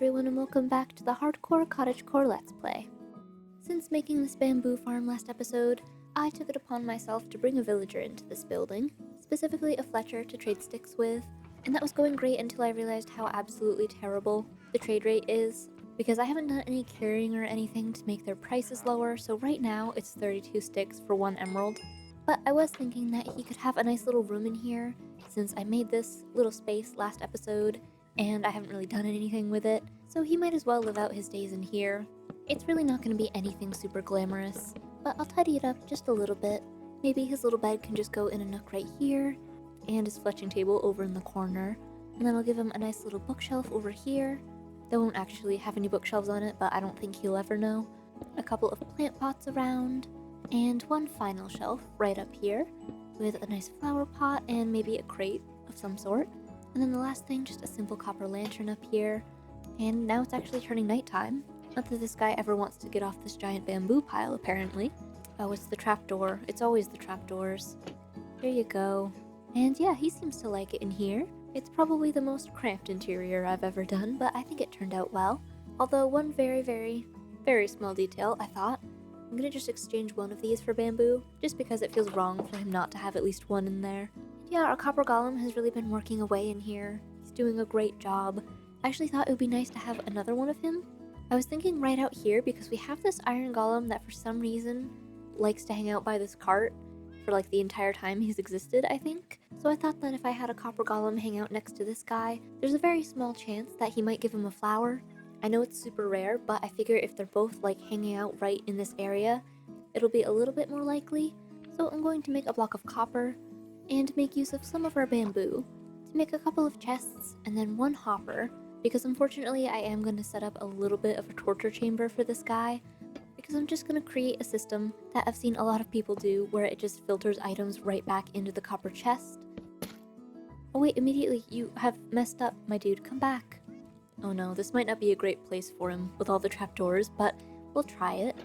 everyone, and welcome back to the Hardcore Cottagecore Let's Play. Since making this bamboo farm last episode, I took it upon myself to bring a villager into this building, specifically a fletcher to trade sticks with, and that was going great until I realized how absolutely terrible the trade rate is, because I haven't done any curing or anything to make their prices lower, so right now it's 32 sticks for 1 emerald. But I was thinking that he could have a nice little room in here, since I made this little space last episode, and I haven't really done anything with it, so he might as well live out his days in here. It's really not going to be anything super glamorous, but I'll tidy it up just a little bit. Maybe his little bed can just go in a nook right here, and his fletching table over in the corner, and then I'll give him a nice little bookshelf over here. They won't actually have any bookshelves on it, but I don't think he'll ever know. A couple of plant pots around, and one final shelf right up here, with a nice flower pot and maybe a crate of some sort. And then the last thing, just a simple copper lantern up here. And now it's actually turning nighttime. Not that this guy ever wants to get off this giant bamboo pile, apparently. Oh, it's the trapdoor. It's always the trapdoors. There you go. And yeah, he seems to like it in here. It's probably the most cramped interior I've ever done, but I think it turned out well. Although one very, very, very small detail, I thought. I'm gonna just exchange one of these for bamboo, just because it feels wrong for him not to have at least one in there. Yeah, our copper golem has really been working away in here. He's doing a great job. I actually thought it would be nice to have another one of him. I was thinking right out here because we have this iron golem that for some reason likes to hang out by this cart for like the entire time he's existed, I think. So I thought that if I had a copper golem hang out next to this guy, there's a very small chance that he might give him a flower. I know it's super rare, but I figure if they're both like hanging out right in this area, it'll be a little bit more likely. So I'm going to make a block of copper and make use of some of our bamboo to make a couple of chests and then one hopper, because unfortunately I am going to set up a little bit of a torture chamber for this guy, because I'm just going to create a system that I've seen a lot of people do where it just filters items right back into the copper chest. Oh wait, immediately, you have messed up, my dude, come back. Oh no, this might not be a great place for him with all the trapdoors, but we'll try it.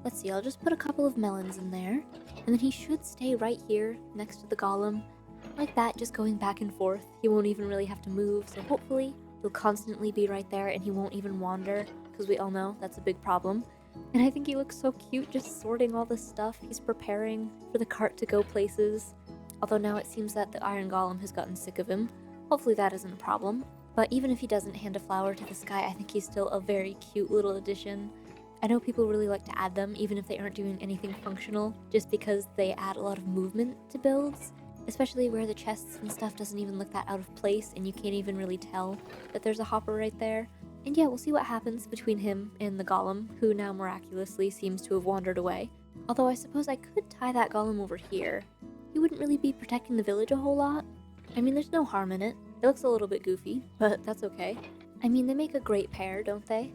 Let's see, I'll just put a couple of melons in there, and then he should stay right here next to the golem. Like that, just going back and forth. He won't even really have to move, so hopefully he'll constantly be right there and he won't even wander, because we all know that's a big problem. And I think he looks so cute just sorting all this stuff. He's preparing for the cart to go places. Although now it seems that the iron golem has gotten sick of him. Hopefully that isn't a problem. But even if he doesn't hand a flower to this guy, I think he's still a very cute little addition. I know people really like to add them, even if they aren't doing anything functional, just because they add a lot of movement to builds, especially where the chests and stuff doesn't even look that out of place, and you can't even really tell that there's a hopper right there. And yeah, we'll see what happens between him and the golem, who now miraculously seems to have wandered away. Although I suppose I could tie that golem over here. He wouldn't really be protecting the village a whole lot. I mean, there's no harm in it. It looks a little bit goofy, but that's okay. I mean, they make a great pair, don't they?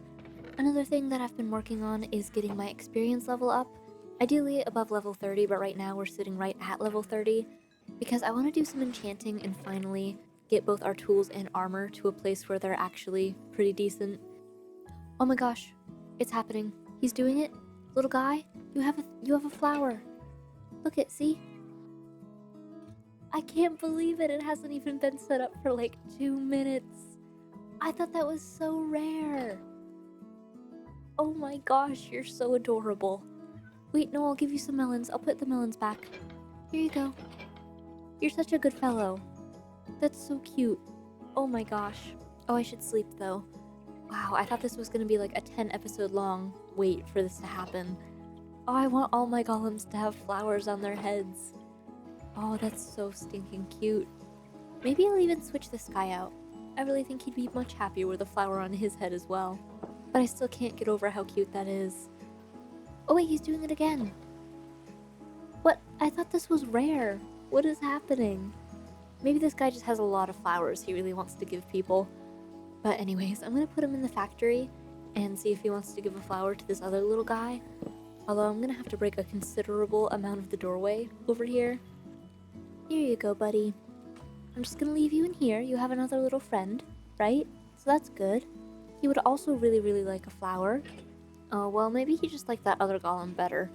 Another thing that I've been working on is getting my experience level up, ideally above level 30, but right now we're sitting right at level 30, because I want to do some enchanting and finally get both our tools and armor to a place where they're actually pretty decent. Oh my gosh, it's happening. He's doing it. Little guy, you have a flower. Look it, see? I can't believe it hasn't even been set up for like 2 minutes. I thought that was so rare. Oh my gosh, you're so adorable. Wait, no, I'll give you some melons. I'll put the melons back. Here you go. You're such a good fellow. That's so cute. Oh my gosh. Oh, I should sleep though. Wow, I thought this was gonna be like a 10 episode long wait for this to happen. Oh, I want all my golems to have flowers on their heads. Oh, that's so stinking cute. Maybe I'll even switch this guy out. I really think he'd be much happier with a flower on his head as well. But I still can't get over how cute that is. Oh wait, he's doing it again. What? I thought this was rare. What is happening? Maybe this guy just has a lot of flowers he really wants to give people. But anyways, I'm gonna put him in the factory and see if he wants to give a flower to this other little guy. Although I'm gonna have to break a considerable amount of the doorway over here. Here you go, buddy. I'm just gonna leave you in here. You have another little friend, right? So that's good. He would also really, really like a flower. Oh, well, maybe he just liked that other golem better.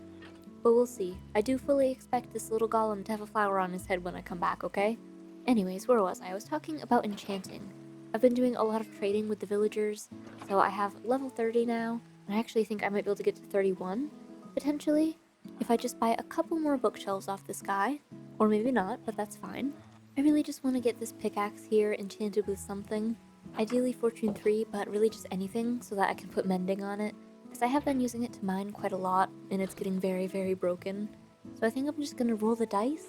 But we'll see. I do fully expect this little golem to have a flower on his head when I come back, okay? Anyways, where was I? I was talking about enchanting. I've been doing a lot of trading with the villagers, so I have level 30 now, and I actually think I might be able to get to 31, potentially, if I just buy a couple more bookshelves off this guy, or maybe not, but that's fine. I really just want to get this pickaxe here enchanted with something, ideally Fortune 3, but really just anything so that I can put mending on it, because I have been using it to mine quite a lot, and it's getting very, very broken. So I think I'm just gonna roll the dice.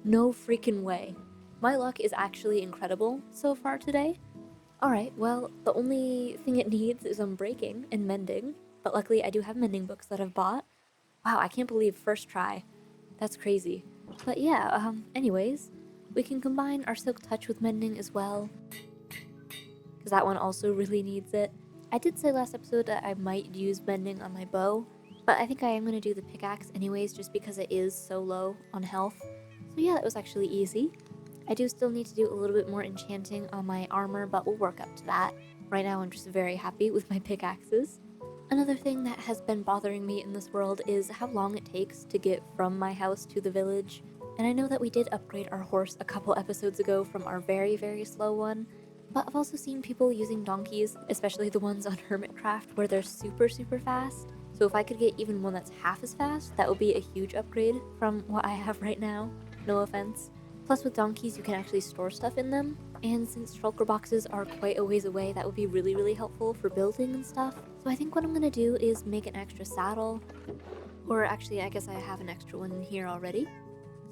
No freaking way. My luck is actually incredible so far today. Alright, well, the only thing it needs is unbreaking and mending, but luckily I do have mending books that I've bought. Wow, I can't believe first try. That's crazy. But yeah, anyways, we can combine our Silk Touch with mending as well, because that one also really needs it. I did say last episode that I might use mending on my bow, but I think I am going to do the pickaxe anyways just because it is so low on health. So yeah, that was actually easy. I do still need to do a little bit more enchanting on my armor, but we'll work up to that. Right now I'm just very happy with my pickaxes. Another thing that has been bothering me in this world is how long it takes to get from my house to the village. And I know that we did upgrade our horse a couple episodes ago from our very, very slow one, but I've also seen people using donkeys, especially the ones on Hermitcraft where they're super, super fast. So if I could get even one that's half as fast, that would be a huge upgrade from what I have right now. No offense. Plus with donkeys you can actually store stuff in them, and since shulker boxes are quite a ways away, that would be really, really helpful for building and stuff. So I think what I'm gonna do is make an extra saddle, or actually I guess I have an extra one in here already.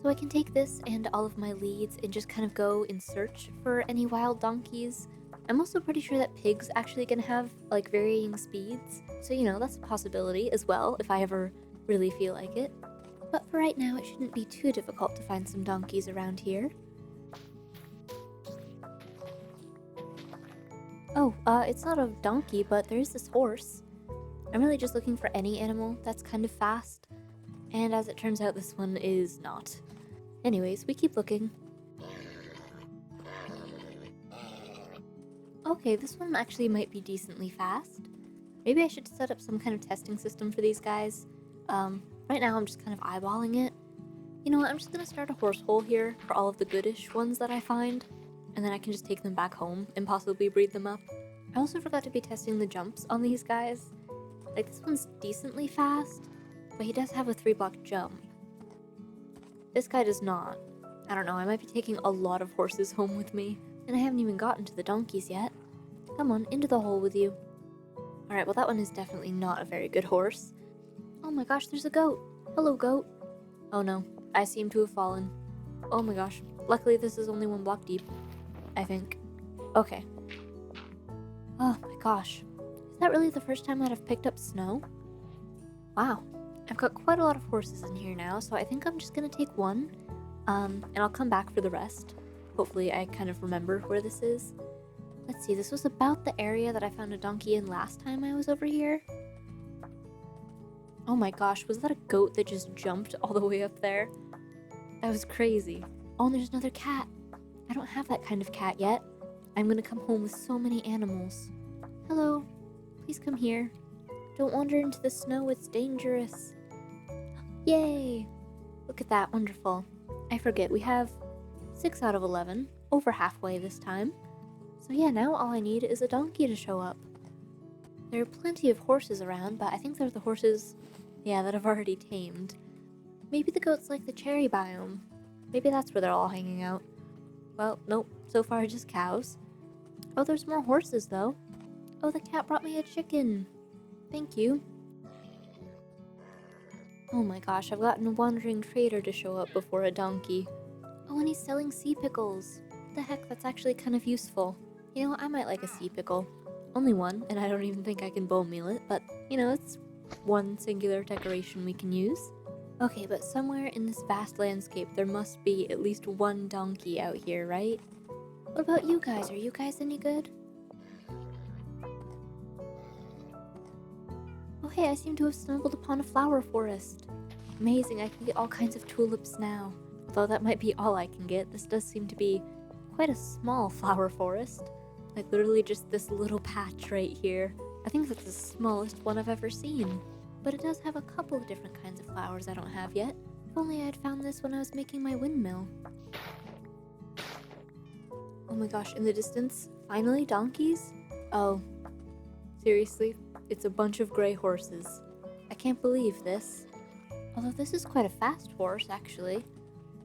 So I can take this and all of my leads and just kind of go in search for any wild donkeys. I'm also pretty sure that pigs actually can have like varying speeds, so you know, that's a possibility as well if I ever really feel like it. But for right now, it shouldn't be too difficult to find some donkeys around here. Oh, it's not a donkey, but there is this horse. I'm really just looking for any animal that's kind of fast, and as it turns out, this one is not. Anyways, we keep looking. Okay, this one actually might be decently fast. Maybe I should set up some kind of testing system for these guys. Right now I'm just kind of eyeballing it. You know what, I'm just gonna start a horse hole here for all of the goodish ones that I find, and then I can just take them back home and possibly breed them up. I also forgot to be testing the jumps on these guys. Like, this one's decently fast, but he does have a 3-block jump. This guy does not. I don't know, I might be taking a lot of horses home with me, and I haven't even gotten to the donkeys yet. Come on, into the hole with you. Alright, well that one is definitely not a very good horse. Oh my gosh, there's a goat! Hello, goat! Oh no, I seem to have fallen. Oh my gosh, luckily this is only 1 block deep, I think. Okay. Oh my gosh. Is that really the first time that I've picked up snow? Wow. I've got quite a lot of horses in here now, so I think I'm just gonna take one, and I'll come back for the rest. Hopefully I kind of remember where this is. Let's see, this was about the area that I found a donkey in last time I was over here. Oh my gosh, was that a goat that just jumped all the way up there? That was crazy. Oh, and there's another cat. I don't have that kind of cat yet. I'm gonna come home with so many animals. Hello, please come here. Don't wander into the snow, it's dangerous. Yay! Look at that, wonderful. I forget, we have 6 out of 11, over halfway this time. So yeah, now all I need is a donkey to show up. There are plenty of horses around, but I think they're the horses, yeah, that I've already tamed. Maybe the goats like the cherry biome. Maybe that's where they're all hanging out. Well, nope, so far just cows. Oh, there's more horses though. Oh, the cat brought me a chicken. Thank you. Oh my gosh, I've gotten a wandering trader to show up before a donkey. Oh, and he's selling sea pickles. What the heck, that's actually kind of useful. You know, I might like a sea pickle. Only one, and I don't even think I can bone meal it, but, you know, it's one singular decoration we can use. Okay, but somewhere in this vast landscape there must be at least one donkey out here, right? What about you guys? Are you guys any good? Oh hey, I seem to have stumbled upon a flower forest. Amazing, I can get all kinds of tulips now. Although that might be all I can get, this does seem to be quite a small flower forest. Like literally just this little patch right here. I think that's the smallest one I've ever seen. But it does have a couple of different kinds of flowers I don't have yet. If only I had found this when I was making my windmill. Oh my gosh, in the distance, finally donkeys? Oh, seriously, it's a bunch of gray horses. I can't believe this. Although this is quite a fast horse, actually.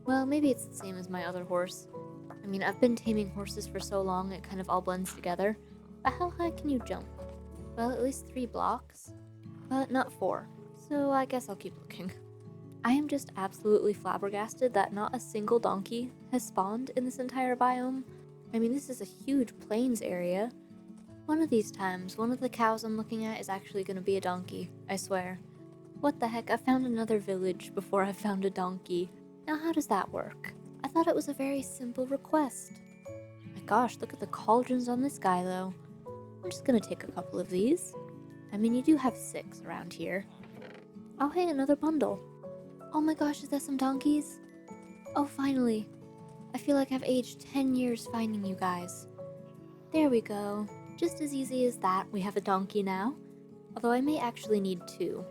Well, maybe it's the same as my other horse. I mean, I've been taming horses for so long, it kind of all blends together. But how high can you jump? Well, at least 3 blocks. But not 4, so I guess I'll keep looking. I am just absolutely flabbergasted that not a single donkey has spawned in this entire biome. I mean, this is a huge plains area. One of these times, one of the cows I'm looking at is actually going to be a donkey, I swear. What the heck, I found another village before I found a donkey. Now how does that work? I thought it was a very simple request. My gosh, look at the cauldrons on this guy though. I'm just gonna take a couple of these. I mean, you do have 6 around here. Oh hey, another bundle. Oh my gosh, is that some donkeys? Oh, finally. I feel like I've aged 10 years finding you guys. There we go. Just as easy as that, we have a donkey now. Although I may actually need 2.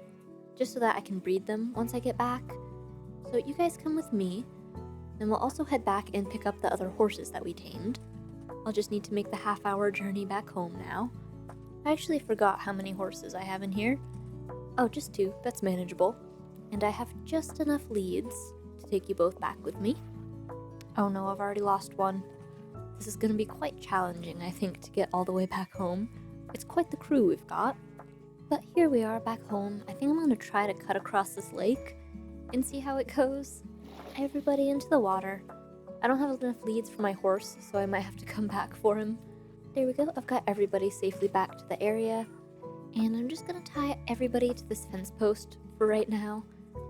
Just so that I can breed them once I get back. So you guys come with me. Then we'll also head back and pick up the other horses that we tamed. I'll just need to make the half-hour journey back home now. I actually forgot how many horses I have in here. Oh, just 2. That's manageable. And I have just enough leads to take you both back with me. Oh no, I've already lost one. This is going to be quite challenging, I think, to get all the way back home. It's quite the crew we've got. But here we are back home. I think I'm going to try to cut across this lake and see how it goes. Everybody into the water. I don't have enough leads for my horse, so I might have to come back for him. There we go. I've got everybody safely back to the area. And I'm just going to tie everybody to this fence post for right now.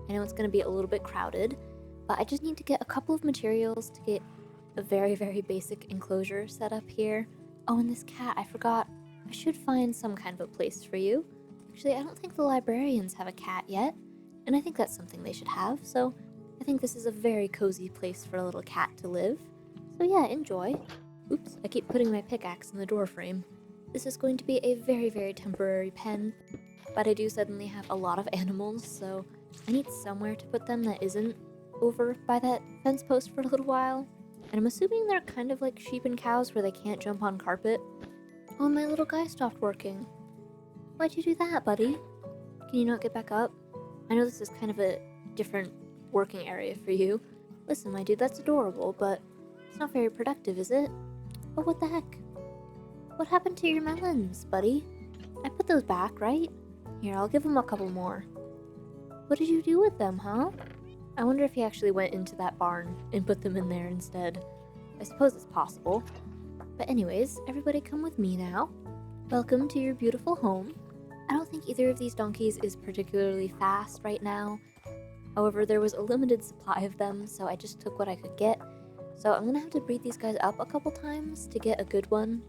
I know it's going to be a little bit crowded, but I just need to get a couple of materials to get a very, very basic enclosure set up here. Oh, and this cat, I forgot. I should find some kind of a place for you. Actually, I don't think the librarians have a cat yet, and I think that's something they should have, so I think this is a very cozy place for a little cat to live. So yeah, enjoy. Oops, I keep putting my pickaxe in the door frame. This is going to be a very, very temporary pen, but I do suddenly have a lot of animals, so I need somewhere to put them that isn't over by that fence post for a little while. And I'm assuming they're kind of like sheep and cows where they can't jump on carpet. Oh, my little guy stopped working. Why'd you do that, buddy? Can you not get back up? I know this is kind of a different working area for you. Listen, my dude, that's adorable, but it's not very productive, is it? Oh, what the heck? What happened to your melons, buddy? I put those back, right? Here, I'll give him a couple more. What did you do with them, huh? I wonder if he actually went into that barn and put them in there instead. I suppose it's possible. But anyways, everybody come with me now. Welcome to your beautiful home. I don't think either of these donkeys is particularly fast right now. However, there was a limited supply of them, so I just took what I could get. So I'm gonna have to breed these guys up a couple times to get a good one.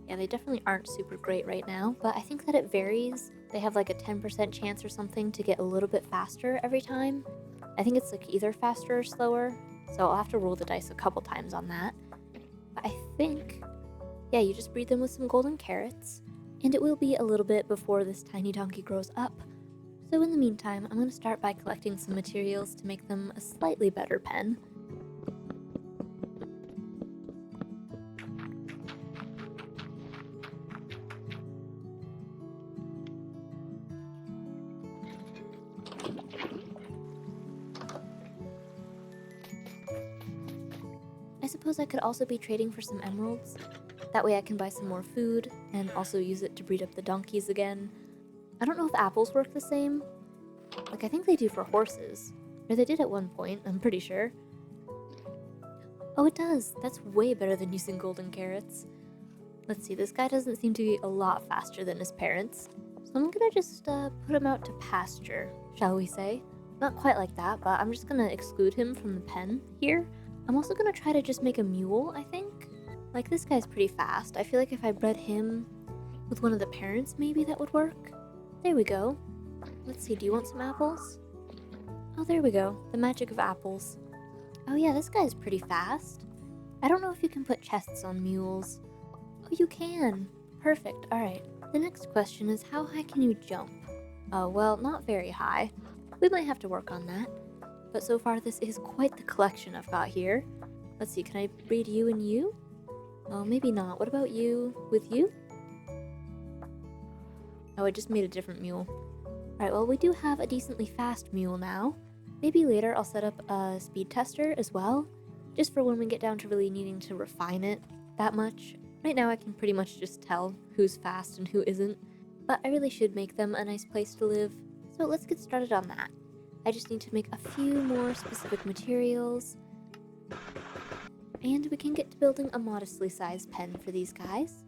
Yeah, they definitely aren't super great right now, but I think that it varies. They have like a 10% chance or something to get a little bit faster every time. I think it's like either faster or slower, so I'll have to roll the dice a couple times on that. But I think, yeah, you just breed them with some golden carrots, and it will be a little bit before this tiny donkey grows up. So in the meantime, I'm going to start by collecting some materials to make them a slightly better pen. I suppose I could also be trading for some emeralds. That way I can buy some more food, and also use it to breed up the donkeys again. I don't know if apples work the same. Like, I think they do for horses. Or they did at one point, I'm pretty sure. Oh, it does! That's way better than using golden carrots. Let's see, this guy doesn't seem to be a lot faster than his parents. So I'm gonna just put him out to pasture, shall we say. Not quite like that, but I'm just gonna exclude him from the pen here. I'm also gonna try to just make a mule, I think. Like, this guy's pretty fast. I feel like if I bred him with one of the parents, maybe that would work. There we go. Let's see, do you want some apples? Oh, there we go. The magic of apples. Oh yeah, this guy's pretty fast. I don't know if you can put chests on mules. Oh, you can. Perfect. Alright. The next question is, how high can you jump? Oh, well, not very high. We might have to work on that. But so far, this is quite the collection I've got here. Let's see, can I breed you and you? Oh, maybe not. What about you? With you? Oh, I just made a different mule. Alright, well, we do have a decently fast mule now. Maybe later I'll set up a speed tester as well, just for when we get down to really needing to refine it that much. Right now I can pretty much just tell who's fast and who isn't, but I really should make them a nice place to live, so let's get started on that. I just need to make a few more specific materials, and we can get to building a modestly sized pen for these guys.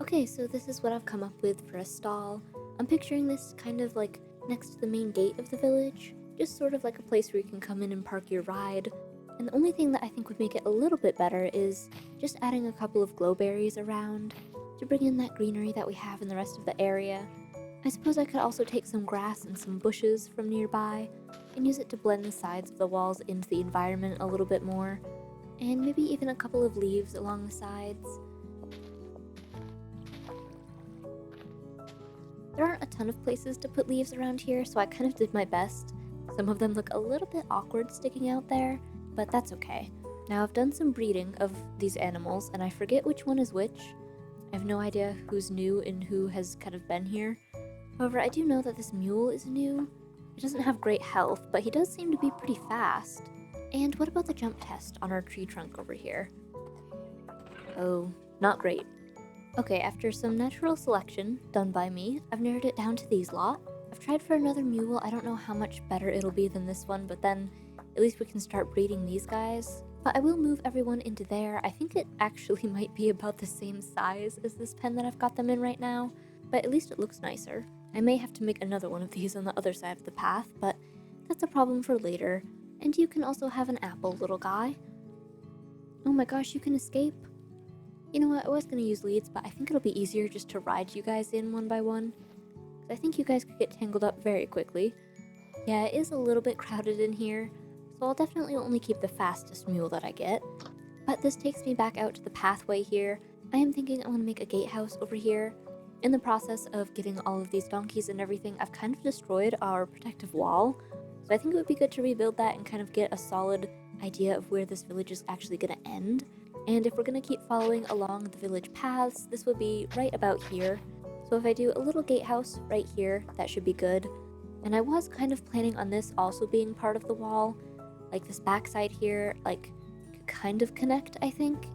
Okay, so this is what I've come up with for a stall. I'm picturing this kind of like next to the main gate of the village, just sort of like a place where you can come in and park your ride. And the only thing that I think would make it a little bit better is just adding a couple of glowberries around to bring in that greenery that we have in the rest of the area. I suppose I could also take some grass and some bushes from nearby and use it to blend the sides of the walls into the environment a little bit more, and maybe even a couple of leaves along the sides. There aren't a ton of places to put leaves around here, so I kind of did my best. Some of them look a little bit awkward sticking out there, but that's okay. Now I've done some breeding of these animals, and I forget which one is which. I have no idea who's new and who has kind of been here. However, I do know that this mule is new. He doesn't have great health, but he does seem to be pretty fast. And what about the jump test on our tree trunk over here? Oh, not great. Okay, after some natural selection done by me, I've narrowed it down to these lot. I've tried for another mule. I don't know how much better it'll be than this one, but then at least we can start breeding these guys. But I will move everyone into there. I think it actually might be about the same size as this pen that I've got them in right now, but at least it looks nicer. I may have to make another one of these on the other side of the path, but that's a problem for later. And you can also have an apple, little guy. Oh my gosh, you can escape? You know what, I was going to use leads, but I think it'll be easier just to ride you guys in one by one. I think you guys could get tangled up very quickly. Yeah, it is a little bit crowded in here, so I'll definitely only keep the fastest mule that I get. But this takes me back out to the pathway here. I am thinking I'm going to make a gatehouse over here. In the process of getting all of these donkeys and everything, I've kind of destroyed our protective wall, so I think it would be good to rebuild that and kind of get a solid idea of where this village is actually going to end. And if we're going to keep following along the village paths, this would be right about here. So if I do a little gatehouse right here, that should be good. And I was kind of planning on this also being part of the wall. Like this backside here, like, could kind of connect, I think.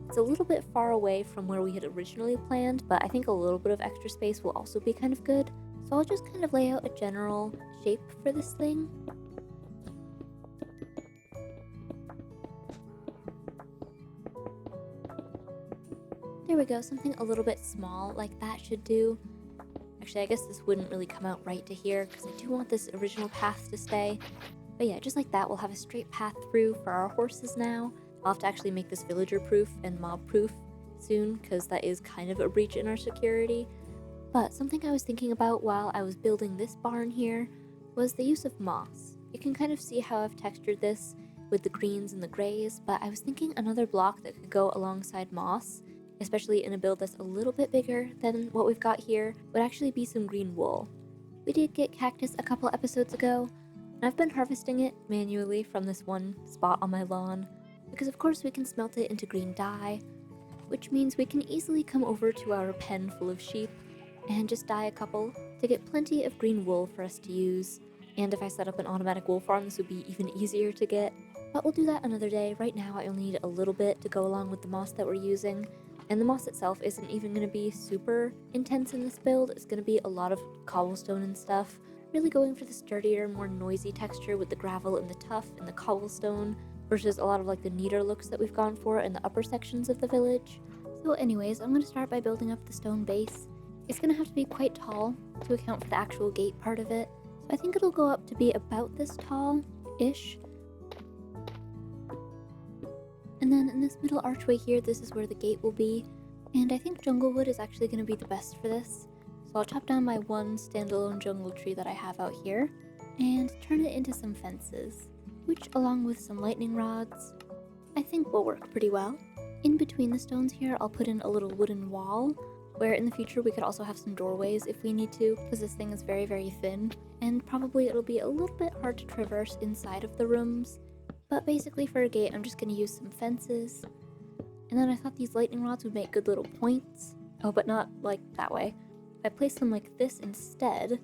It's a little bit far away from where we had originally planned, but I think a little bit of extra space will also be kind of good. So I'll just kind of lay out a general shape for this thing. There we go, something a little bit small like that should do. Actually, I guess this wouldn't really come out right to here because I do want this original path to stay. But yeah, just like that, we'll have a straight path through for our horses now. I'll have to actually make this villager proof and mob proof soon because that is kind of a breach in our security. But something I was thinking about while I was building this barn here was the use of moss. You can kind of see how I've textured this with the greens and the grays, but I was thinking another block that could go alongside moss, especially in a build that's a little bit bigger than what we've got here, would actually be some green wool. We did get cactus a couple episodes ago, and I've been harvesting it manually from this one spot on my lawn, because of course we can smelt it into green dye, which means we can easily come over to our pen full of sheep and just dye a couple to get plenty of green wool for us to use. And if I set up an automatic wool farm, this would be even easier to get, but we'll do that another day. Right now I only need a little bit to go along with the moss that we're using. And the moss itself isn't even going to be super intense in this build. It's going to be a lot of cobblestone and stuff. Really going for the sturdier, more noisy texture with the gravel and the tuff and the cobblestone versus a lot of like the neater looks that we've gone for in the upper sections of the village. So anyways, I'm going to start by building up the stone base. It's going to have to be quite tall to account for the actual gate part of it. So I think it'll go up to be about this tall-ish. And then in this middle archway here, this is where the gate will be. And I think jungle wood is actually going to be the best for this. So I'll chop down my one standalone jungle tree that I have out here and turn it into some fences, which along with some lightning rods, I think will work pretty well. In between the stones here, I'll put in a little wooden wall where in the future we could also have some doorways if we need to, because this thing is very, very thin, and probably it'll be a little bit hard to traverse inside of the rooms. But basically for a gate, I'm just going to use some fences. And then I thought these lightning rods would make good little points. Oh, but not like that way. If I place them like this instead,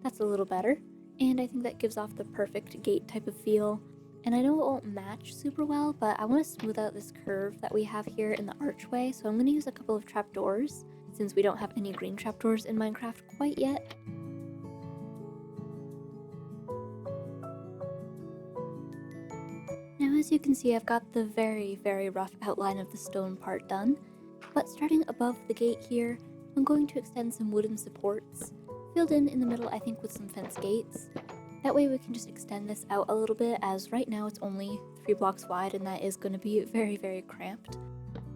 that's a little better. And I think that gives off the perfect gate type of feel. And I know it won't match super well, but I want to smooth out this curve that we have here in the archway, so I'm going to use a couple of trapdoors, since we don't have any green trapdoors in Minecraft quite yet. Now as you can see, I've got the very, very rough outline of the stone part done, but starting above the gate here, I'm going to extend some wooden supports, filled in the middle I think with some fence gates. That way we can just extend this out a little bit, as right now it's only 3 blocks wide and that is going to be very, very cramped.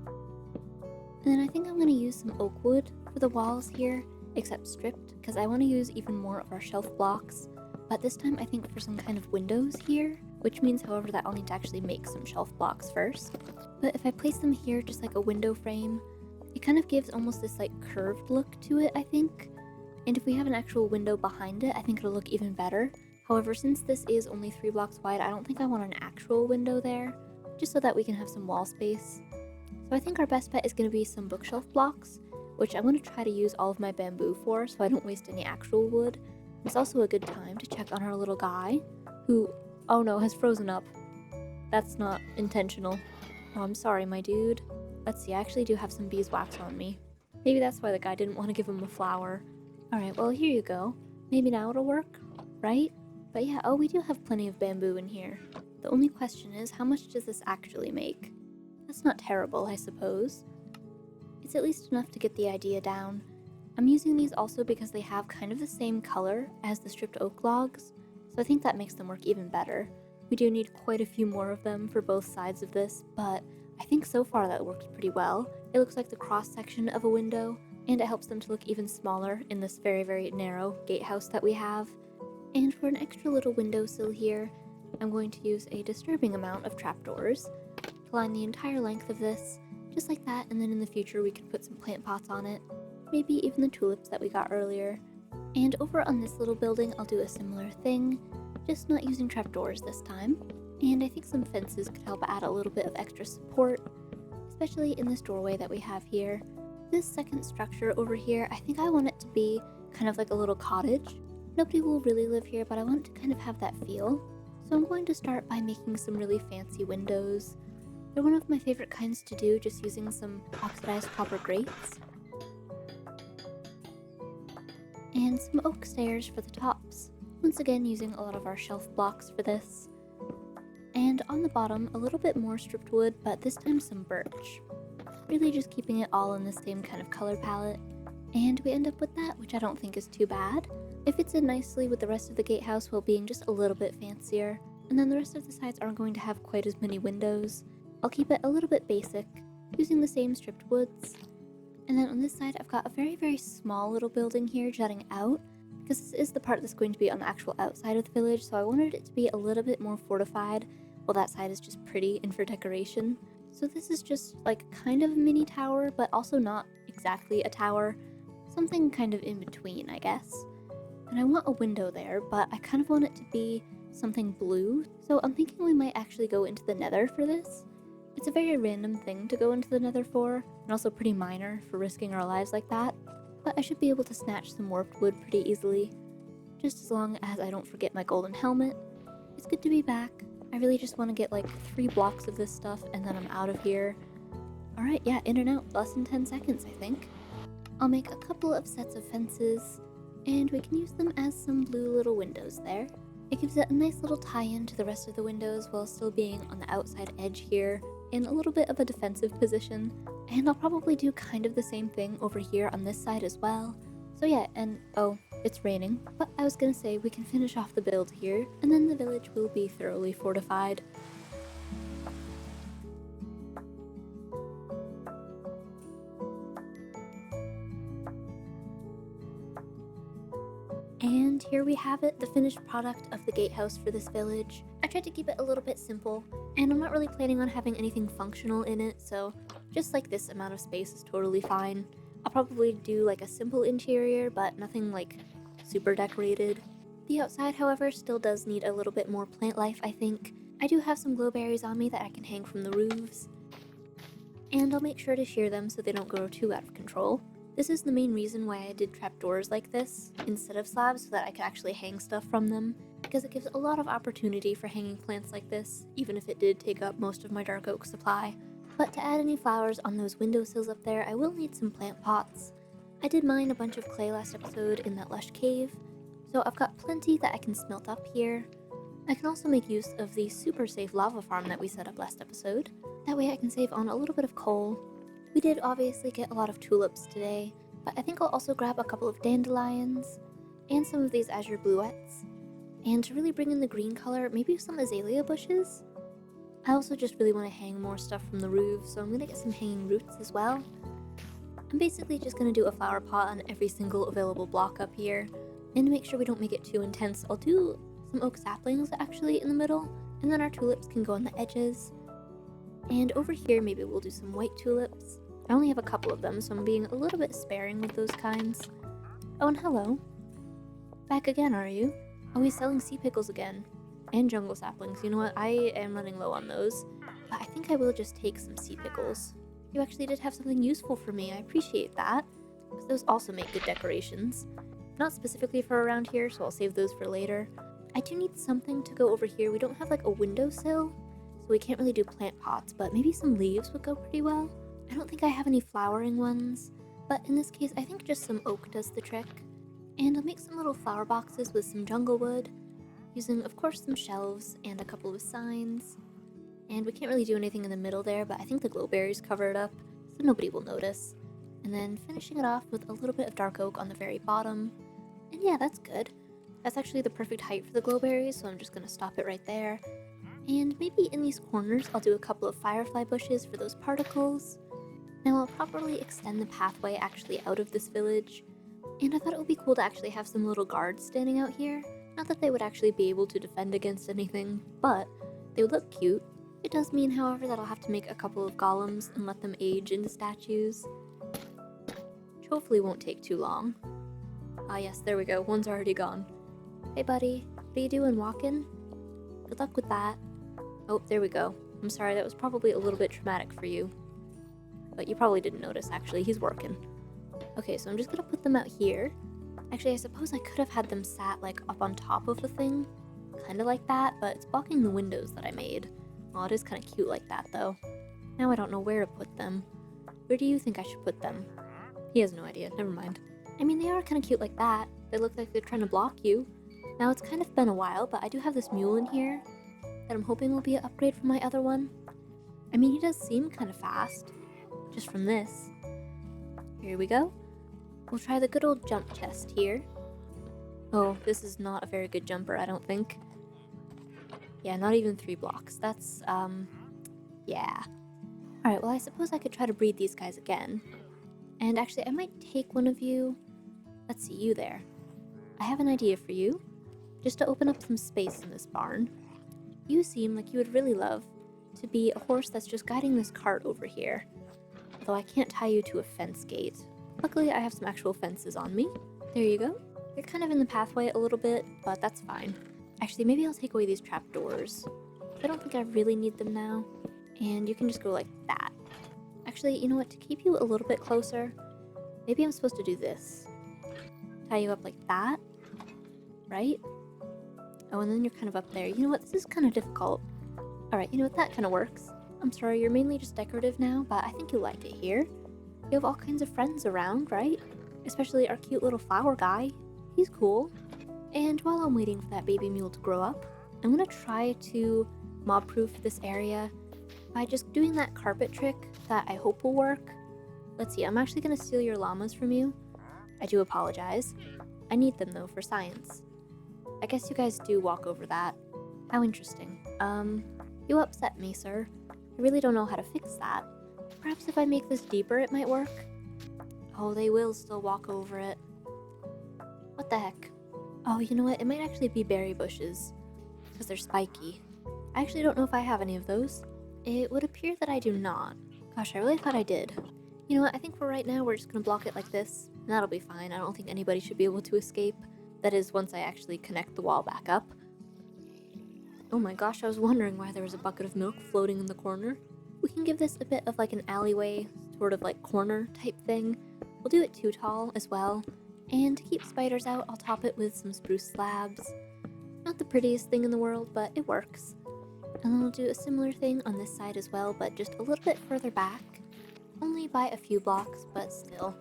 And then I think I'm going to use some oak wood for the walls here, except stripped, because I want to use even more of our shelf blocks. But this time I think for some kind of windows here, which means however that I'll need to actually make some shelf blocks first. But if I place them here just like a window frame, it kind of gives almost this like curved look to it, I think. And if we have an actual window behind it, I think it'll look even better. However, since this is only 3 blocks wide, I don't think I want an actual window there, just so that we can have some wall space. So I think our best bet is going to be some bookshelf blocks, which I'm going to try to use all of my bamboo for so I don't waste any actual wood. It's also a good time to check on our little guy, who, oh no, has frozen up. That's not intentional. Oh, I'm sorry, my dude. Let's see, I actually do have some beeswax on me. Maybe that's why the guy didn't want to give him a flower. Alright, well here you go. Maybe now it'll work, right? But yeah, oh, we do have plenty of bamboo in here. The only question is, how much does this actually make? That's not terrible, I suppose. It's at least enough to get the idea down. I'm using these also because they have kind of the same color as the stripped oak logs, so I think that makes them work even better. We do need quite a few more of them for both sides of this, but I think so far that works pretty well. It looks like the cross section of a window, and it helps them to look even smaller in this very, very narrow gatehouse that we have. And for an extra little windowsill here, I'm going to use a disturbing amount of trapdoors to line the entire length of this, just like that, and then in the future we can put some plant pots on it, maybe even the tulips that we got earlier. And over on this little building, I'll do a similar thing, just not using trapdoors this time. And I think some fences could help add a little bit of extra support, especially in this doorway that we have here. This second structure over here, I think I want it to be kind of like a little cottage. Nobody will really live here, but I want it to kind of have that feel. So I'm going to start by making some really fancy windows. They're one of my favorite kinds to do, just using some oxidized copper grates. And some oak stairs for the tops. Once again, using a lot of our shelf blocks for this. And on the bottom, a little bit more stripped wood, but this time some birch. Really just keeping it all in the same kind of color palette. And we end up with that, which I don't think is too bad. It fits in nicely with the rest of the gatehouse while being just a little bit fancier. And then the rest of the sides aren't going to have quite as many windows. I'll keep it a little bit basic, using the same stripped woods. And then on this side, I've got a very, very small little building here jutting out, because this is the part that's going to be on the actual outside of the village, so I wanted it to be a little bit more fortified, while that side is just pretty and for decoration. So this is just like kind of a mini tower, but also not exactly a tower. Something kind of in between, I guess. And I want a window there, but I kind of want it to be something blue, so I'm thinking we might actually go into the nether for this. It's a very random thing to go into the nether for, and also pretty minor for risking our lives like that, but I should be able to snatch some warped wood pretty easily, just as long as I don't forget my golden helmet. It's good to be back. I really just want to get like 3 blocks of this stuff and then I'm out of here. Alright, yeah, in and out, less than 10 seconds I think. I'll make a couple of sets of fences, and we can use them as some blue little windows there. It gives it a nice little tie-in to the rest of the windows while still being on the outside edge here, in a little bit of a defensive position. And I'll probably do kind of the same thing over here on this side as well. So yeah, and oh, it's raining, but I was gonna say we can finish off the build here, and then the village will be thoroughly fortified. And here we have it, the finished product of the gatehouse for this village. I tried to keep it a little bit simple, and I'm not really planning on having anything functional in it, so just like this amount of space is totally fine. I'll probably do like a simple interior, but nothing like super decorated. The outside, however, still does need a little bit more plant life, I think. I do have some glowberries on me that I can hang from the roofs, and I'll make sure to shear them so they don't grow too out of control. This is the main reason why I did trapdoors like this instead of slabs, so that I could actually hang stuff from them, because it gives a lot of opportunity for hanging plants like this, even if it did take up most of my dark oak supply. But to add any flowers on those windowsills up there, I will need some plant pots. I did mine a bunch of clay last episode in that lush cave, so I've got plenty that I can smelt up here. I can also make use of the super safe lava farm that we set up last episode. That way I can save on a little bit of coal. We did obviously get a lot of tulips today, but I think I'll also grab a couple of dandelions and some of these azure bluettes. And to really bring in the green color, maybe some azalea bushes. I also just really want to hang more stuff from the roof, so I'm going to get some hanging roots as well. I'm basically just going to do a flower pot on every single available block up here. And to make sure we don't make it too intense, I'll do some oak saplings actually in the middle, and then our tulips can go on the edges. And over here maybe we'll do some white tulips. I only have a couple of them, so I'm being a little bit sparing with those kinds. Oh, and hello. Back again, are you? Oh, he's selling sea pickles again. And jungle saplings. You know what? I am running low on those. But I think I will just take some sea pickles. You actually did have something useful for me. I appreciate that. Because those also make good decorations. Not specifically for around here, so I'll save those for later. I do need something to go over here. We don't have like a windowsill, so we can't really do plant pots, but maybe some leaves would go pretty well. I don't think I have any flowering ones, but in this case I think just some oak does the trick. And I'll make some little flower boxes with some jungle wood, using of course some shelves and a couple of signs. And we can't really do anything in the middle there, but I think the glowberries cover it up, so nobody will notice. And then finishing it off with a little bit of dark oak on the very bottom. And yeah, that's good. That's actually the perfect height for the glowberries, so I'm just going to stop it right there. And maybe in these corners I'll do a couple of firefly bushes for those particles. Now I'll properly extend the pathway actually out of this village. And I thought it would be cool to actually have some little guards standing out here. Not that they would actually be able to defend against anything, but they would look cute. It does mean, however, that I'll have to make a couple of golems and let them age into statues, which hopefully won't take too long. Ah yes, there we go, one's already gone. Hey buddy, what are you doing, walking? Good luck with that. Oh, there we go. I'm sorry, that was probably a little bit traumatic for you. But you probably didn't notice, actually, he's working. Okay, so I'm just gonna put them out here. Actually, I suppose I could have had them sat like up on top of the thing. Kinda like that, but it's blocking the windows that I made. Oh, it is kinda cute like that though. Now I don't know where to put them. Where do you think I should put them? He has no idea, never mind. I mean, they are kinda cute like that. They look like they're trying to block you. Now it's kind of been a while, but I do have this mule in here that I'm hoping will be an upgrade from my other one. I mean, he does seem kind of fast, just from this. Here we go. We'll try the good old jump chest here. Oh, this is not a very good jumper, I don't think. Yeah, not even 3 blocks. That's, yeah. Alright, well I suppose I could try to breed these guys again. And actually, I might take one of you. Let's see, you there. I have an idea for you. Just to open up some space in this barn. You seem like you would really love to be a horse that's just guiding this cart over here. Although I can't tie you to a fence gate. Luckily, I have some actual fences on me. There you go. You're kind of in the pathway a little bit, but that's fine. Actually, maybe I'll take away these trapdoors. I don't think I really need them now. And you can just go like that. Actually, you know what? To keep you a little bit closer, maybe I'm supposed to do this. Tie you up like that. Right? Oh, and then you're kind of up there. You know what? This is kind of difficult. Alright, you know what? That kind of works. I'm sorry, you're mainly just decorative now, but I think you'll like it here. You have all kinds of friends around, right? Especially our cute little flower guy. He's cool. And while I'm waiting for that baby mule to grow up, I'm gonna try to mob-proof this area by just doing that carpet trick that I hope will work. Let's see, I'm actually gonna steal your llamas from you. I do apologize. I need them though for science. I guess you guys do walk over that. How interesting. You upset me, sir. I really don't know how to fix that. Perhaps if I make this deeper, it might work? Oh, they will still walk over it. What the heck? Oh, you know what? It might actually be berry bushes, because they're spiky. I actually don't know if I have any of those. It would appear that I do not. Gosh, I really thought I did. You know what, I think for right now we're just gonna block it like this, and that'll be fine. I don't think anybody should be able to escape. That is, once I actually connect the wall back up. Oh my gosh, I was wondering why there was a bucket of milk floating in the corner. We can give this a bit of like an alleyway, sort of like corner type thing. We'll do it 2 tall as well. And to keep spiders out, I'll top it with some spruce slabs. Not the prettiest thing in the world, but it works. And then we'll do a similar thing on this side as well, but just a little bit further back. Only by a few blocks, but still.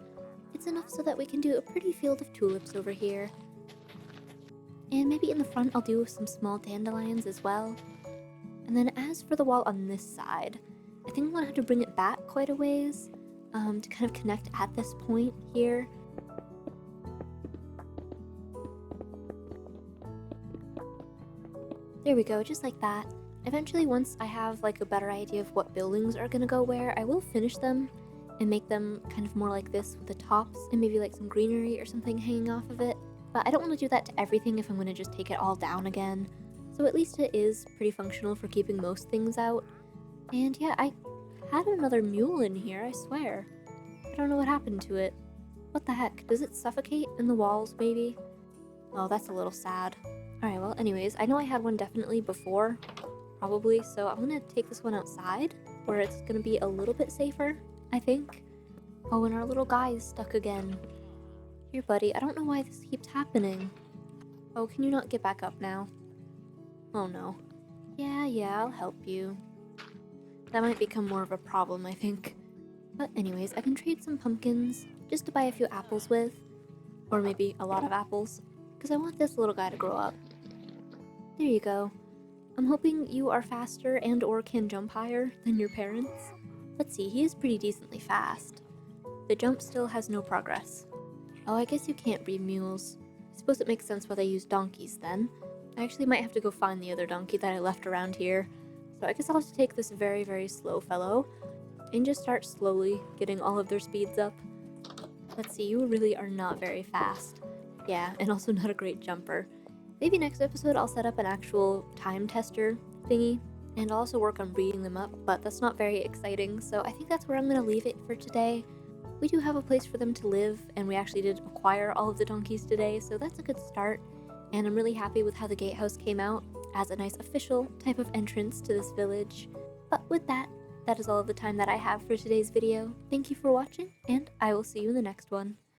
It's enough so that we can do a pretty field of tulips over here. And maybe in the front I'll do some small dandelions as well. And then as for the wall on this side, I think I'm gonna have to bring it back quite a ways to kind of connect at this point here. There we go, just like that. Eventually, once I have like a better idea of what buildings are gonna go where, I will finish them and make them kind of more like this with the tops and maybe like some greenery or something hanging off of it. But I don't want to do that to everything if I'm going to just take it all down again. So at least it is pretty functional for keeping most things out. And yeah, I had another mule in here, I swear. I don't know what happened to it. What the heck? Does it suffocate in the walls, maybe? Oh, that's a little sad. Alright, well, anyways, I know I had one definitely before, probably, so I'm going to take this one outside, where it's going to be a little bit safer, I think. Oh, and our little guy is stuck again. Here, buddy, I don't know why this keeps happening. Oh, can you not get back up now? Oh, no. Yeah, I'll help you. That might become more of a problem, I think. But anyways, I can trade some pumpkins just to buy a few apples with. Or maybe a lot of apples, because I want this little guy to grow up. There you go. I'm hoping you are faster and or can jump higher than your parents. Let's see, he is pretty decently fast. The jump still has no progress. Oh, I guess you can't breed mules. I suppose it makes sense why they use donkeys then. I actually might have to go find the other donkey that I left around here. So I guess I'll have to take this very, very slow fellow and just start slowly getting all of their speeds up. Let's see, you really are not very fast. Yeah, and also not a great jumper. Maybe next episode I'll set up an actual time tester thingy, and I'll also work on breeding them up, but that's not very exciting, so I think that's where I'm going to leave it for today. We do have a place for them to live, and we actually did acquire all of the donkeys today, so that's a good start, and I'm really happy with how the gatehouse came out as a nice official type of entrance to this village. But with that, that is all of the time that I have for today's video. Thank you for watching, and I will see you in the next one.